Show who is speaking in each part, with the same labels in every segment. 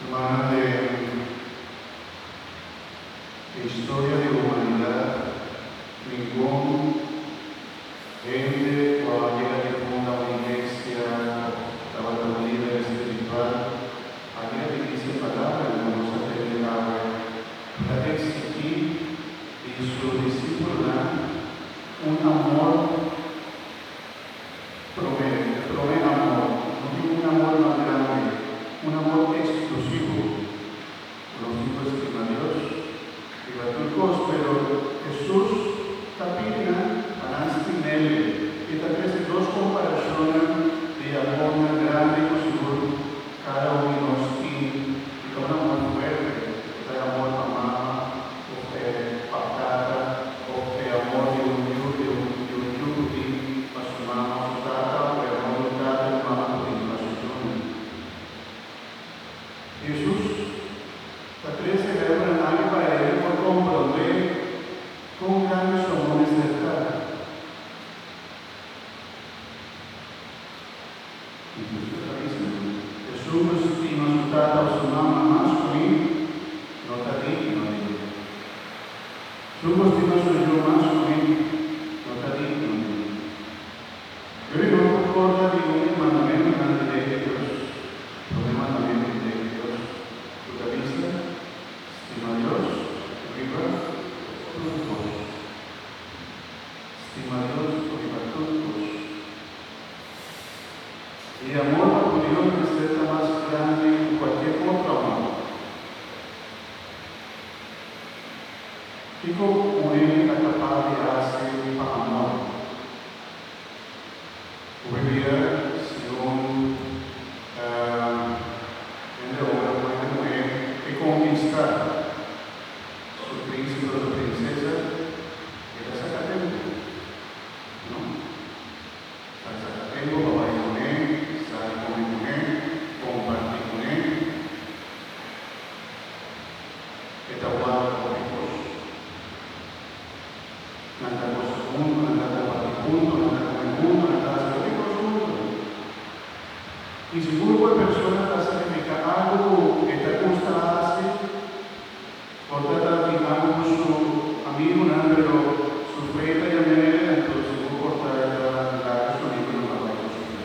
Speaker 1: hermana de historia de humanidad, ningún gente o llega que funda una iglesia, trabaja un líder espiritual, aquella que dice palabra, no nos aprende nada, para exigir y su discípulo un amor provee amor, no tiene un amor más grande, un amor exclusivo. Los hijos estiman a Dios y gratuitos, pero Jesús capita anasti nelle e da queste due comparazioni di amor grande così cada uno di nostri di un amor fuerte, di amor a mamma, o patata, o amor di un giusto di mamma, tata, o amor di tata e mamma di passagione. Gesù la presa era anche para él por comprender con grande su amor despertar. Jesús no estima su tata o su mamá más con él, no está digno de él. Jesús no estima su yo más con él, no está digno de él. Yo no recuerdo de un mandamiento delante de Dios, un mandamiento de Dios. ¿Tú te viste? Estima a Dios, arriba, todos. Estima a Dios, arriba, todos. Y amor por Dios es más grande que cualquier otro amor. Digo, una es capaz de hacer para amor. Hoy día, si un hombre puede mujer que conquistar su príncipe o su princesa, era sacatempo, ¿no? Sacatempo, papá y con él, sale con él, compartir con él, está guardado con hijos, nada cosa juntos, nada compartir juntos, nada comer juntos, nada hacer hijos juntos. Y si un grupo de personas va a sacrificar algo que te gusta hacer, por tratar de algo con su amigo, pero su fe está llamada, entonces no importa la su amigo no va a ir con su fe.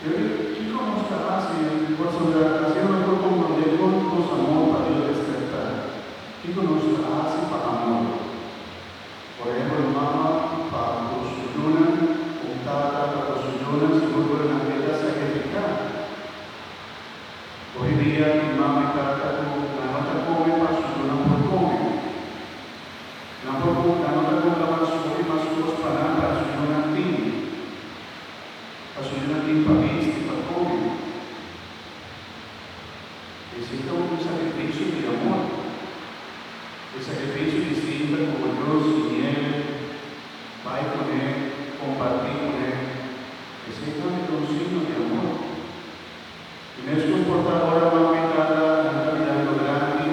Speaker 1: ¿Qué cómo está haciendo? Por su relación no comprender con los amor para Dios despertar. ¿Qué nos hace para amor? Por ejemplo, mamá para su luna, un tata para su luna, si no fueron a ella sacrificar. Hoy día mi mamá y tata la nota come para su luna por come. La nota come para su cosas para su luna tim. Para su luna tim para viste, para come. Necesita un sacrificio de amor. El sacrificio distinto como Dios y Él, va con Él, compartir con Él. Necesita un signo de amor. Y no es comportadora más metada, la calidad de lo grande,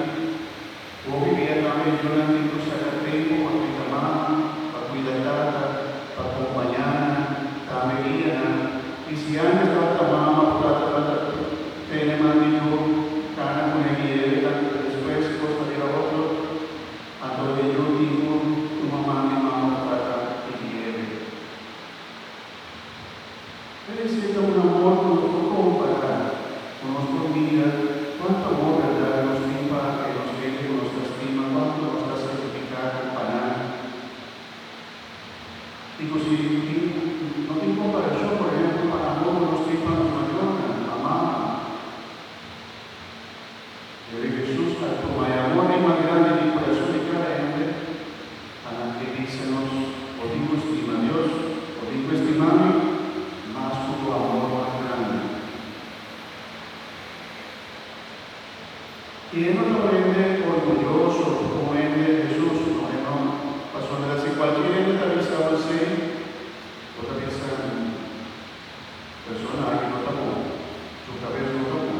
Speaker 1: o vivir también yo la tengo sacar tiempo para cuidar mamá, para cuidar tata, para acompañar, también guía. Y si antes tata mamá, tata, tiene más niño, gana con el guía, después costa de otro. Donde yo digo, tu mamá, mi mamá, trata y quiere. Necesita un amor con nuestro comparar, con nuestra vida, cuánto amor verdad nos limpa, que nos quiere, que nos lastima, cuánto nos da sacrificar, comparar. Digo, si no tengo comparación, por ejemplo, para amor nos limpa nos mayona, la mamá. De Jesús, al tomar amor es más grande que el corazón de cada hombre, para que dícenos, o digo estima a Dios, o digo estimarme, más tu amor más grande. Y él no lo vende orgulloso, como vende Jesús, no pasó nada. Si cualquiera te avisaba así, o te avisan persona que no tapó, su cabeza no tapó.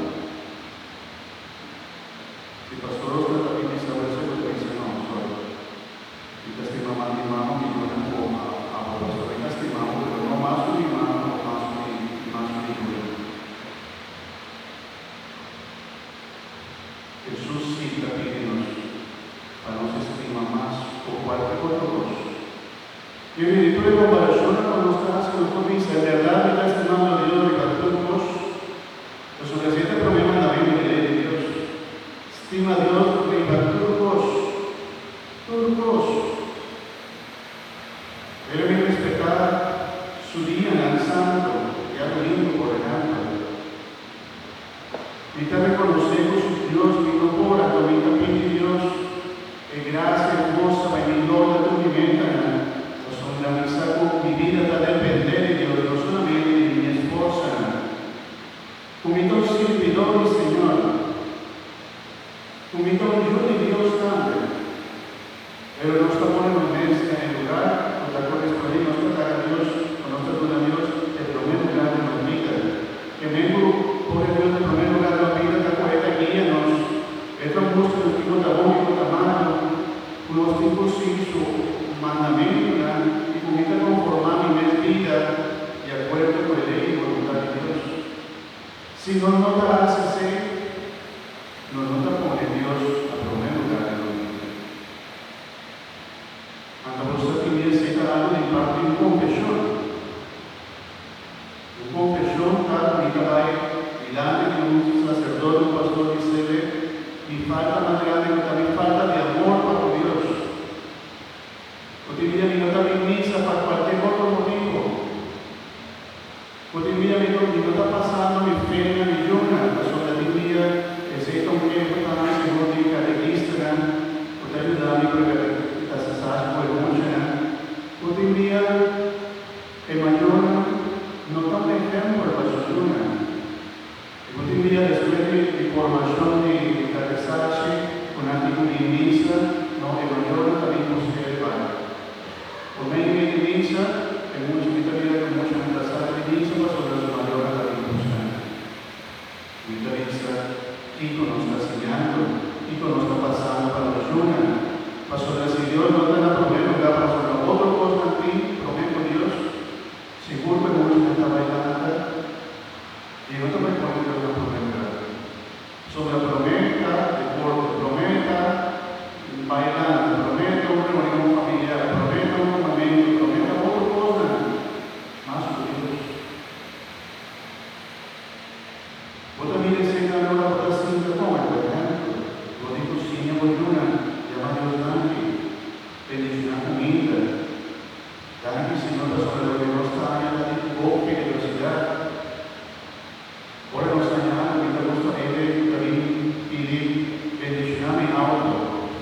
Speaker 1: Si pastor espíritu de comparación con nuestras dice, en verdad, me está estimando Dios de cartuchos, pues sobre siete problemas también de ley de Dios. Estima Dios de cartuchos, turcos. Debe respetar su día en el santo y al domingo, por ejemplo. Ahorita reconocemos su Dios, mi no por la comida pide Dios, que gracia hermosa, mi gloria, tu alimenta, pues son la misa con mi vida da depender de Dios, no solamente de mi esposa. Comito un servidor del Señor, comito un yo de Dios también, pero no está poniendo en el lugar, con la correspondencia, no está a Dios, con nuestro Dios, el primer lugar de la vida. Que vengo por el Dios del primer lugar de la vida, la poeta guíanos, esto es justo el tipo de amor y de mano, unos tipos sin su mandamiento, y comita conformar mi vida y acuerdo con la ley y voluntad de Dios. Si no notas así, no nota pone Dios a primer lugar de la vida. Cuando vos también se algo de parte de un confesión tal, y delante de un sacerdote, un pastor, dice, mi falta más grande que también falta de amor para Dios. Cotidiana mi nota misa para cualquier otro motivo. Cotidiana mi nota pasando mi pena, mi lluna, la soledad, que se toma un tiempo para más en un día de Instagram, porque ayuda a mi porque las asas por mucha. Cotidiana, el mayor, no toma ejemplo para su lluna. Cotidiana, después de formación de catezaje, con antiguo de misa, no, el mayor también posee el padre. Por medio de misa, en mucha vida con mucha mensaje de misa, sobre los mayores de la discusión. Misa, Kiko nos está enseñando, Kiko nos está pasando para la ayuna. Pasó si Dios no te da problema, para sobre otra cosa en ti, prometo Dios, seguro que mucho me está bailando, y no te me pone que es una promesa. Sobre la promesa, deporte, promesa, bailando, promesa, una reunión familiar, promesa, un momento, promesa, otra cosa, más por Dios. Vos también enseñas a la votación de Roma, por ejemplo, vos dijo, Señor, voy una, llama a Dios Dante, bendición a comida, Dante, Señor, sobre lo que no está en la bosque de la ciudad. Ahora nos está llamando, que te gusta también pedir bendición a mi auto.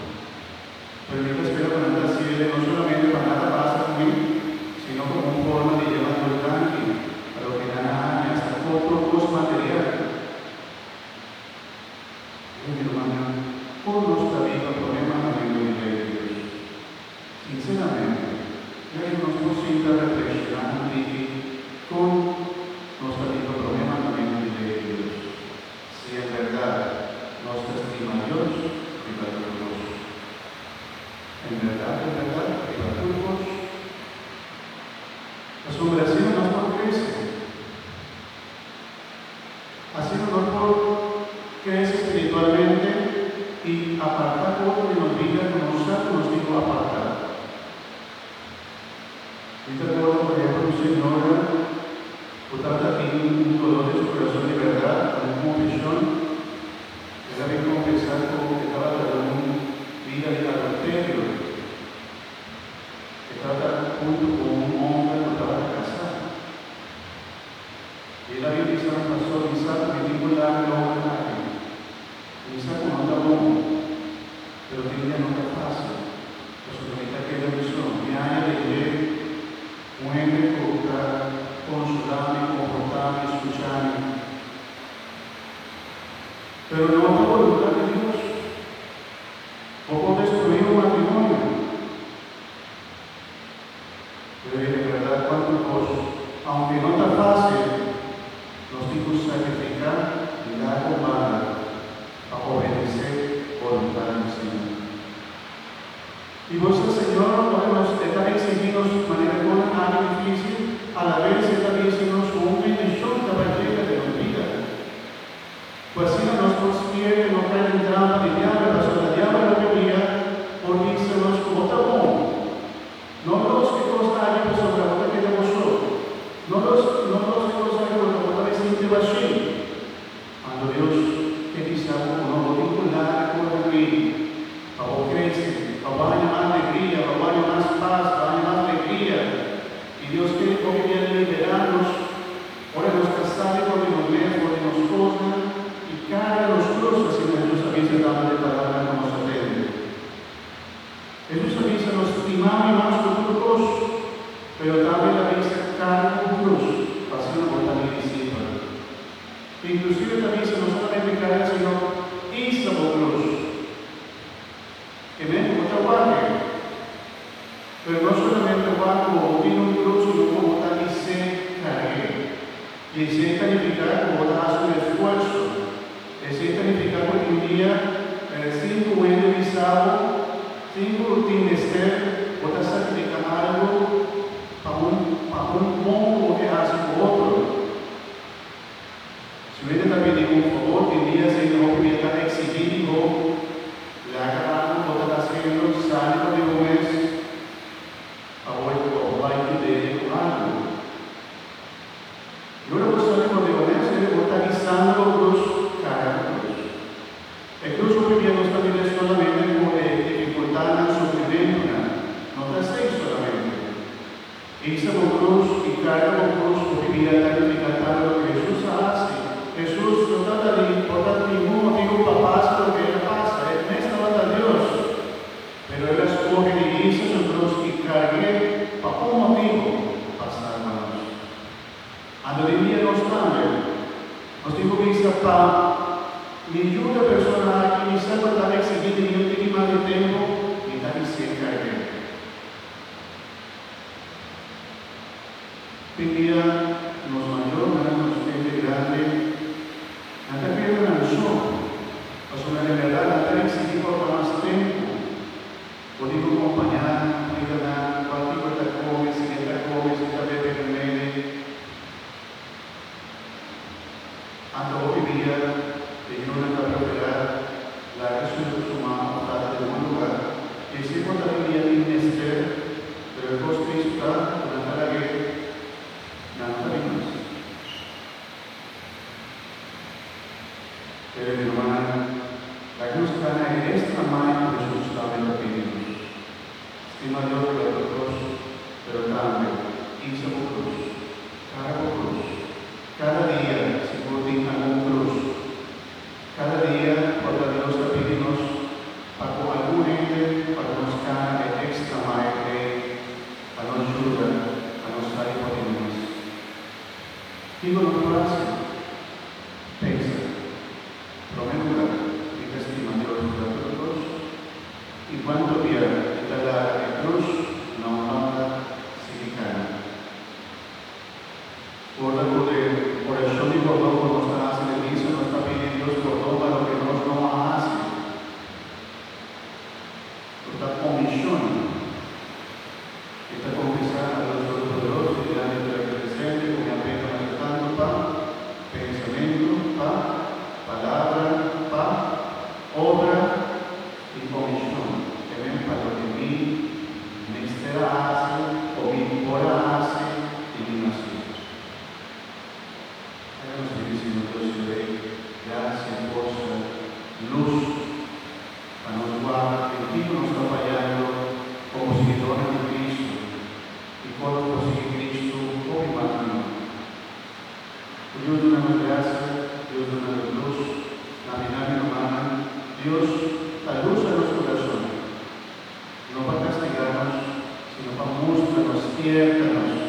Speaker 1: Pero yo te espero con el cielo, no solamente para nada pasa conmigo, sino como forma de llevar el tanque, a lo que gana hasta otro cosa material. Mi hermano, por nuestra vida, problema de Dios. Sinceramente, ya que nos posible reflexionar con nuestra vida, problema también de Dios. Si en verdad nos estima Dios, viva Dios. En verdad, viva Dios. La subversión no es por Cristo. Así no que es espiritualmente y apartar otro que nos diga que nos dijo apartar. Y te acuerdo, por ejemplo, un señor, por tanto, aquí un dolor de su corazón de verdad, con una confesión, que era bien confesar como que estaba tratando vida de adulterio, que estaba junto con un hombre que estaba casado. Y él había dicho al pastor, quizás me dijo la hombre, quizás no está bueno, pero que ella no está fácil. Pues ahorita que la visión, que haya de leer, mueve, colocar, consolarme, confortarme, escucharme. Pero no es la voluntad de Dios. O por destruir un matrimonio. Pero de verdad, cuántas cosas, aunque no está fácil, los hijos sacrificar y dar comida a obedecer voluntad del Señor. Y vuestro Señor nos está exigiendo de manera con algo difícil, a la vez está diciendo una bendición caballera de la vida. Pues si no nos consigue no caer en trampa de diablo, pero la diablo lo quería por irse como tabú. No los que costan, pues Dios quiere hoy viene liberarnos, ahora nos casale porque nos vea, porque nos toca, y carga los cruces y Jesús avisa dando de palabra como nos atende. Jesús avisa nos estimamos y vamos con tu cruz, pero también avisa carga un cruz, pasión por también discípulo. Inclusive también se no solamente carga, sino hizo cruz. Que me mucho guardia. Pero no solamente guarda como tiene un cruz, sino como tal y se cargue. Y se significa como da su esfuerzo. Es significa porque un día, sin tu buen visado, sin tu trimestre, vos sacrificas algo para un monto que hace por otro. Si usted también digo un favor, que un día se no pudiera exigir, le haga algo, vos estás haciendo, sale de un mes, a vuelto, va a ir con algo. Y una cosa que de un mes, vos estás guisando cruz, cara cruz. El cruz hoy no está bien solamente por dificultad en el sufrimiento, no te hace solamente. Hizo cruz y carga cruz, porque vivía tan eficaz lo que Jesús hace. Jesús no trata de importar ningún motivo para pasar lo que él pasa, él no está a Dios, pero él escoge y hizo su cruz y cargué para un motivo, pasar hermanos. Ando de día nos cambia, nos dijo que dice para ninguna persona que ni sepa tan exigente ni un tiene más de tiempo, ni tan se cargue. Pedía los mayores, los gente grande, hasta que era un show, pues una verdad, hasta exigir por más tiempo. Podemos acompañar, cuidar, cualquier cosa come, si esta come, si esta bebe en medio. Hasta hoy día, tengo una propiedad, la Jesús humana, para de un lugar, que se podría ministrar, pero el costo está, una talague, nada más. Pero mi hermana, la cruz gana en esta mano de Jesús también lo pedimos. Estima Dios de los otros, pero también hizo un cruz, cada día se fortifica un cruz, cada día por Dios le pedimos para con algún ente, para nos gana de extra maestría, para nos ayudar, para nos dar hipótesis. Digo lo que hace, pensa. Promemora y testimonio de la cruz, y cuando viera que la cruz no manda significada. Por eso digo, no nos hace de misa, no está pidiendo Dios perdón para lo que nos no hace. Esta comisión, esta confesión a los Todopoderosos, delante de la presente, con apenas aceptando pensamiento, palabra, obra y comisión. Que ven para lo que mi ministerio hace, o mi hora hace, y mi nación. Hagamos bendísimo Dios y Rey, gracias por su luz, para nos guardar, el tipo nos está fallando como seguidores de Cristo, y cuando posigue Cristo, hoy más no. Dios de una gracia, Dios de una luz, la dinámica humana, Dios da luz a los corazones, no para castigarnos, sino para mostrarnos, ciértanos,